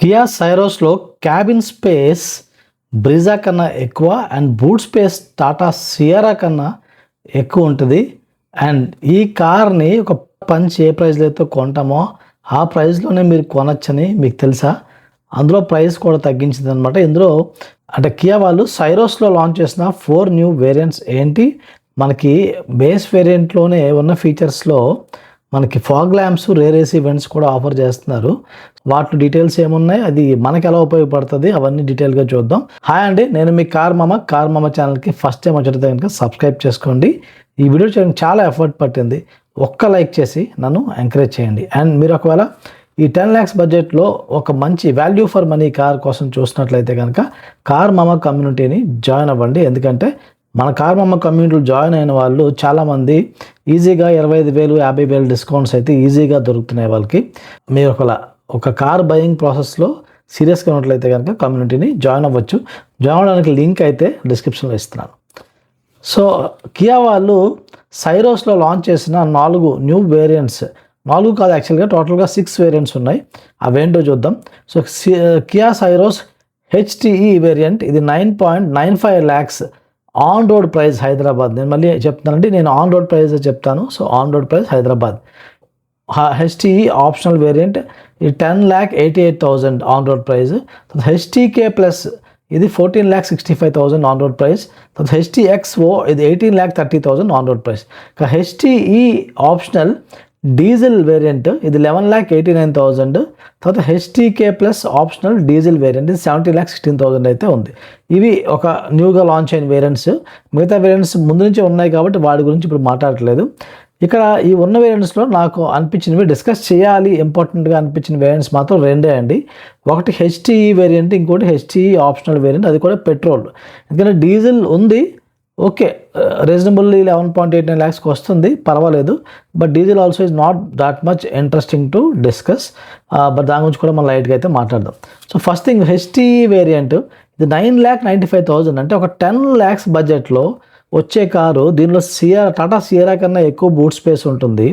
Kia సైరోస్లో cabin space Brezza కన్నా ఎక్కువ and boot space Tata Sierra కన్నా ఎక్కువ ఉంటుంది. అండ్ ఈ కార్ని ఒక పంచ్ ఏ ప్రైస్లో అయితే కొంటామో ఆ ప్రైస్లోనే మీరు కొనొచ్చని మీకు తెలుసా? అందులో ప్రైస్ కూడా తగ్గించింది అనమాట. ఇందులో అంటే కియా వాళ్ళు సైరోస్లో లాంచ్ చేసిన 4 న్యూ వేరియంట్స్ ఏంటి, మనకి బేస్ వేరియంట్లోనే ఉన్న ఫీచర్స్లో మనకి fog lamps, rare AC events కూడా ఆఫర్ చేస్తున్నారు. వాటి డీటెయిల్స్ ఏమున్నాయి, అది మనకి ఎలా ఉపయోగపడుతుంది, అవన్నీ డీటెయిల్గా చూద్దాం. హాయ్ అండి, నేను మీ కార్ మామ ఛానల్కి ఫస్ట్ టైం వచ్చితే కనుక సబ్స్క్రైబ్ చేసుకోండి. ఈ వీడియో చేయడానికి చాలా ఎఫర్ట్ పట్టింది. ఒక్క లైక్ చేసి నన్ను ఎంకరేజ్ చేయండి. అండ్ మీరు ఒకవేళ ఈ 10 lakhs బడ్జెట్లో ఒక మంచి వాల్యూ ఫర్ మనీ కార్ కోసం చూసినట్లయితే కనుక కార్ మామ కమ్యూనిటీని జాయిన్ అవ్వండి. ఎందుకంటే మన కార్ మామ కమ్యూనిటీలో జాయిన్ అయిన వాళ్ళు చాలామంది ఈజీగా 25,000 50,000 డిస్కౌంట్స్ అయితే ఈజీగా దొరుకుతున్నాయి వాళ్ళకి. మీరు ఒక కార్ బయింగ్ ప్రాసెస్లో సీరియస్గా ఉన్నట్లయితే కనుక కమ్యూనిటీని జాయిన్ అవ్వచ్చు. జాయిన్ అవ్వడానికి లింక్ అయితే డిస్క్రిప్షన్లో ఇస్తున్నాను. సో కియా వాళ్ళు సైరోస్లో లాంచ్ చేసిన 4 న్యూ వేరియంట్స్, 4 కాదు యాక్చువల్గా టోటల్గా 6 వేరియంట్స్ ఉన్నాయి. అవేంటో చూద్దాం. So Kia Syros HTE variant, ఇది 9.95 lakhs on road price Hyderabad. నేను మళ్ళీ చెప్తానండి, నేను ఆన్ రోడ్ ప్రైస్ చెప్తాను. So on road price Hyderabad. HTE optional variant ఇది 10,88,000 on road price. HTK plus ఇది 14,65,000 ఆన్ రోడ్ ప్రైస్. తర్వాత HTXO ఇది 18,30,000 on road price. HTE optional diesel variant ఇది 11,89,000. తర్వాత HTK plus optional diesel variant ఇది 17,16,000 అయితే ఉంది. ఇవి ఒక న్యూగా లాంచ్ అయిన వేరియంట్స్. మిగతా వేరియంట్స్ ముందు నుంచి ఉన్నాయి కాబట్టి వాటి గురించి ఇప్పుడు మాట్లాడట్లేదు. ఇక్కడ ఈ ఉన్న వేరియంట్స్లో నాకు అనిపించినవి డిస్కస్ చేయాలి, ఇంపార్టెంట్గా అనిపించిన వేరియంట్స్ మాత్రం 2 అండి. ఒకటి HTE వేరియంట్, ఇంకోటి HTE ఆప్షనల్ వేరియంట్, అది కూడా పెట్రోల్. ఎందుకంటే డీజిల్ ఉంది, ఓకే రీజనబుల్లీ 11.89 lakhsకి వస్తుంది, పర్వాలేదు. But diesel also is not that much interesting to discuss. But దాని గురించి కూడా మనం లైట్గా అయితే మాట్లాడదాం. So first thing HTE variant ఇది 9,95,000 అంటే ఒక 10 lakhs బడ్జెట్లో వచ్చే కారు. దీనిలో టాటా సియరా కన్నా ఎక్కువ బూట్ స్పేస్ ఉంటుంది.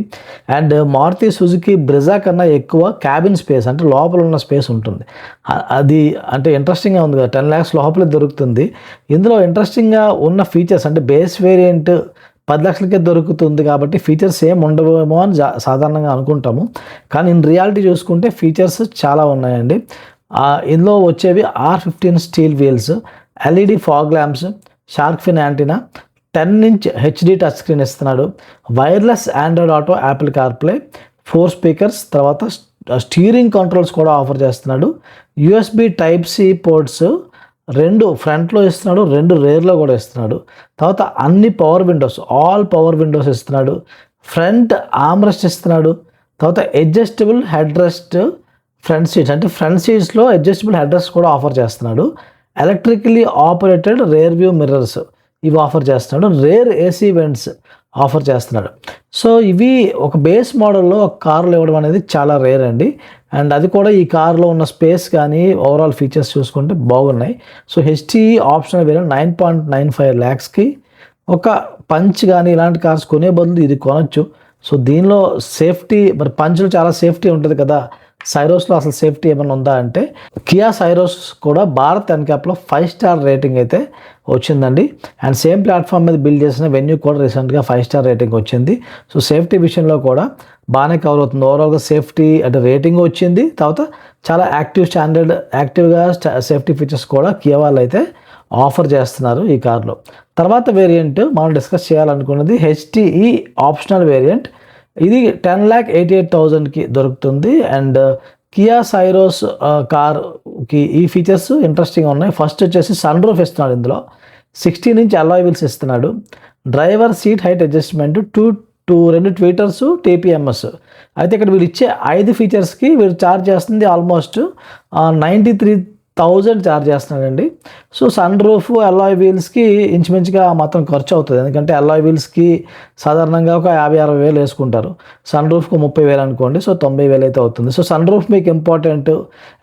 అండ్ మారుతి సుజుకి బ్రిజా కన్నా ఎక్కువ క్యాబిన్ స్పేస్ అంటే లోపల ఉన్న స్పేస్ ఉంటుంది. అది అంటే ఇంట్రెస్టింగ్గా ఉంది కదా, 10 lakhs లోపలే దొరుకుతుంది. ఇందులో ఇంట్రెస్టింగ్గా ఉన్న ఫీచర్స్ అంటే బేస్ వేరియంట్ 10 lakhsకే దొరుకుతుంది కాబట్టి ఫీచర్స్ ఏం ఉండవేమో అని సాధారణంగా అనుకుంటాము. కానీ ఇన్ రియాలిటీ చూసుకుంటే ఫీచర్స్ చాలా ఉన్నాయండి. ఇందులో వచ్చేవి R15 steel wheels, LED fog lamps, shark fin antenna, 10-inch HD touch screen ఇస్తున్నాడు, wireless Android Auto, Apple CarPlay, 4 speakers, తర్వాత స్టీరింగ్ కంట్రోల్స్ కూడా ఆఫర్ చేస్తున్నాడు. USB Type-C పోర్ట్స్ 2 ఫ్రంట్లో ఇస్తున్నాడు, 2 రేర్లో కూడా ఇస్తున్నాడు. తర్వాత అన్ని power windows, all power windows ఇస్తున్నాడు. ఫ్రంట్ ఆర్మ్రెస్ట్ ఇస్తున్నాడు. తర్వాత adjustable head rest front seats, అంటే ఫ్రంట్ సీట్స్లో అడ్జస్టబుల్ హెడ్ రెస్ట్ కూడా ఆఫర్ చేస్తున్నాడు. Electrically operated rear view mirrors ఇవి ఆఫర్ చేస్తున్నాడు. రేర్ ఏసీ వెంట్స్ ఆఫర్ చేస్తున్నాడు. సో ఇవి ఒక బేస్ మోడల్లో ఒక కార్లో ఇవ్వడం అనేది చాలా రేర్ అండి. అండ్ అది కూడా ఈ కార్లో ఉన్న స్పేస్ కానీ ఓవరాల్ ఫీచర్స్ చూసుకుంటే బాగున్నాయి. సో HTE ఆప్షనల్ వేరియంట్ 9.95 lakhsకి ఒక పంచ్ కానీ ఇలాంటి కార్స్ కొనే బదులు ఇది కొనొచ్చు. సో దీనిలో సేఫ్టీ, మరి పంచ్లో చాలా సేఫ్టీ ఉంటుంది కదా, సైరోస్లో అసలు సేఫ్టీ ఏమైనా ఉందా అంటే కియా సైరోస్ కూడా భారత్ ఎన్క్యాప్లో 5 star రేటింగ్ అయితే వచ్చిందండి. అండ్ సేమ్ ప్లాట్ఫామ్ మీద బిల్డ్ చేసిన వెన్యూ కూడా రీసెంట్గా 5 star రేటింగ్ వచ్చింది. సో సేఫ్టీ విషయంలో కూడా బాగానే కవర్ అవుతుంది. ఓవరాల్గా సేఫ్టీ అంటే రేటింగ్ వచ్చింది. తర్వాత చాలా యాక్టివ్గా సేఫ్టీ ఫీచర్స్ కూడా కియా వాళ్ళు అయితే ఆఫర్ చేస్తున్నారు ఈ కార్లో. తర్వాత వేరియంట్ మనం డిస్కస్ చేయాలనుకున్నది HTE ఆప్షనల్ వేరియంట్. ఇది 10,88,000కి దొరుకుతుంది. అండ్ కియా సైరోస్ కార్కి ఈ ఫీచర్స్ ఇంట్రెస్టింగ్ ఉన్నాయి. ఫస్ట్ వచ్చేసి సన్ రూఫ్ ఇస్తున్నాడు. ఇందులో 16-inch అలాయ్ వీల్స్ ఇస్తున్నాడు. Driver seat height adjustment, 2 tweeters, TPMS. అయితే ఇక్కడ వీళ్ళు ఇచ్చే 5 ఫీచర్స్కి వీళ్ళు ఛార్జ్ చేస్తుంది ఆల్మోస్ట్ 93,000 ఛార్జ్ చేస్తున్నాడండి. సో సన్ రూఫ్, అలాయ్ వీల్స్కి ఇంచుమించుగా మొత్తం ఖర్చు అవుతుంది. ఎందుకంటే అలాయ్ వీల్స్కి సాధారణంగా ఒక 50-60 వేలు వేసుకుంటారు. సన్ రూఫ్కి 30,000 అనుకోండి, సో 90,000 అయితే అవుతుంది. సో సన్ రూఫ్ మీకు ఇంపార్టెంట్,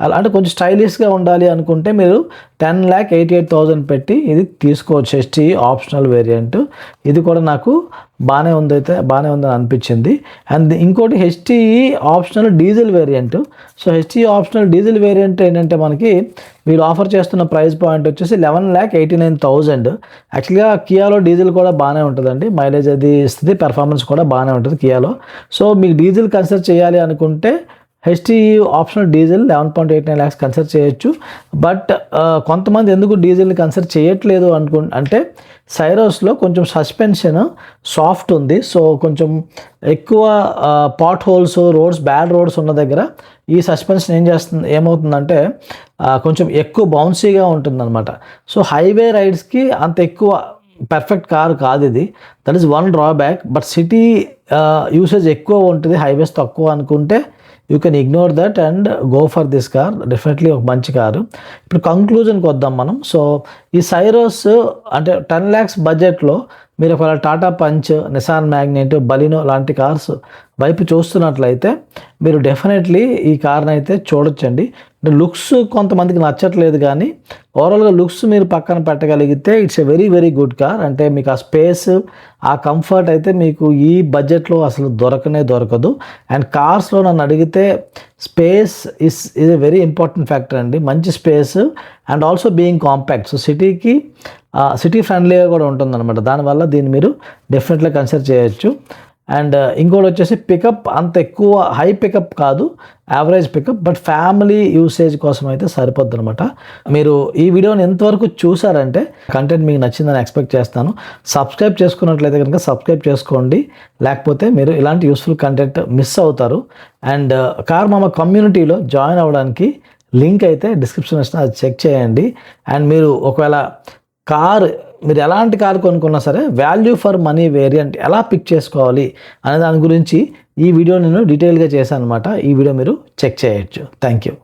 అలా అంటే కొంచెం స్టైలిష్గా ఉండాలి అనుకుంటే మీరు 10,88,000 పెట్టి ఇది తీసుకోవచ్చు. HTE optional variant. ఇది కూడా నాకు బాగానే ఉందని అనిపించింది. అండ్ ఇంకోటి HTE optional diesel variant. So HTE optional diesel variant ఏంటంటే మనకి వీళ్ళు ఆఫర్ చేస్తున్న ప్రైస్ పాయింట్ వచ్చేసి 11,89,000. యాక్చువల్గా కియాలో డీజిల్ కూడా బాగానే ఉంటుందండి, మైలేజ్ అది ఇస్తుంది, పెర్ఫార్మెన్స్ కూడా బాగానే ఉంటుంది కియాలో. సో మీకు డీజిల్ కన్సిడర్ చేయాలి అనుకుంటే HTE optional diesel 11.89 lakhs consider చేయొచ్చు. బట్ కొంతమంది ఎందుకు డీజిల్ని కన్సిడర్ చేయట్లేదు అంటే సైరోస్లో కొంచెం సస్పెన్షన్ సాఫ్ట్ ఉంది. సో కొంచెం ఎక్కువ పాట్ హోల్స్, బ్యాడ్ రోడ్స్ ఉన్న దగ్గర ఈ సస్పెన్షన్ ఏమవుతుందంటే కొంచెం ఎక్కువ బౌన్సీగా ఉంటుందన్నమాట. సో హైవే రైడ్స్కి అంత ఎక్కువ పర్ఫెక్ట్ కార్ కాదు ఇది. That is one drawback. But city usage ఎక్కువ ఉంటుంది, హైవేస్ తక్కువ అనుకుంటే you can ignore that and go for this car. Definitely ఒక మంచి కారు. ఇప్పుడు కంక్లూజన్కి వద్దాం మనం. సో ఈ సైరోస్ అంటే 10 lakhs బడ్జెట్లో మీరు ఒకవేళ Tata Punch, Nissan Magnite, Baleno లాంటి కార్స్ వైపు చూస్తున్నట్లయితే మీరు డెఫినెట్లీ ఈ కార్ని అయితే చూడొచ్చండి. లుక్స్ కొంతమందికి నచ్చట్లేదు, కానీ ఓవరాల్గా లుక్స్ మీరు పక్కన పెట్టగలిగితే it's a very very good car. అంటే మీకు ఆ స్పేస్, ఆ కంఫర్ట్ అయితే మీకు ఈ బడ్జెట్లో అసలు దొరకదు. అండ్ కార్స్లో నన్ను అడిగితే space is a very important factor అండి. మంచి space and also being compact. So city ఫ్రెండ్లీగా కూడా ఉంటుందన్నమాట. దానివల్ల దీన్ని మీరు డెఫినెట్గా కన్సిడర్ చేయొచ్చు. అండ్ ఇంకోటి వచ్చేసి పికప్ అంత ఎక్కువ హై పికప్ కాదు, average pickup, but family usage కోసం అయితే సరిపోద్ది అనమాట. మీరు ఈ వీడియోని ఎంతవరకు చూసారంటే కంటెంట్ మీకు నచ్చిందని ఎక్స్పెక్ట్ చేస్తాను. సబ్స్క్రైబ్ చేసుకున్నట్లయితే కనుక సబ్స్క్రైబ్ చేసుకోండి, లేకపోతే మీరు ఇలాంటి యూస్ఫుల్ కంటెంట్ మిస్ అవుతారు. అండ్ కార్ మామ కమ్యూనిటీలో జాయిన్ అవ్వడానికి లింక్ అయితే డిస్క్రిప్షన్ ఇస్తున్నా, అది చెక్ చేయండి. అండ్ మీరు ఒకవేళ మీరు ఎలాంటి కారు కొనుక్కున్నా సరే వాల్యూ ఫర్ మనీ వేరియంట్ ఎలా పిక్ చేసుకోవాలి అనే దాని గురించి ఈ వీడియో నేను డీటెయిల్గా చేశాను అనమాట. ఈ వీడియో మీరు చెక్ చేయొచ్చు. Thank you.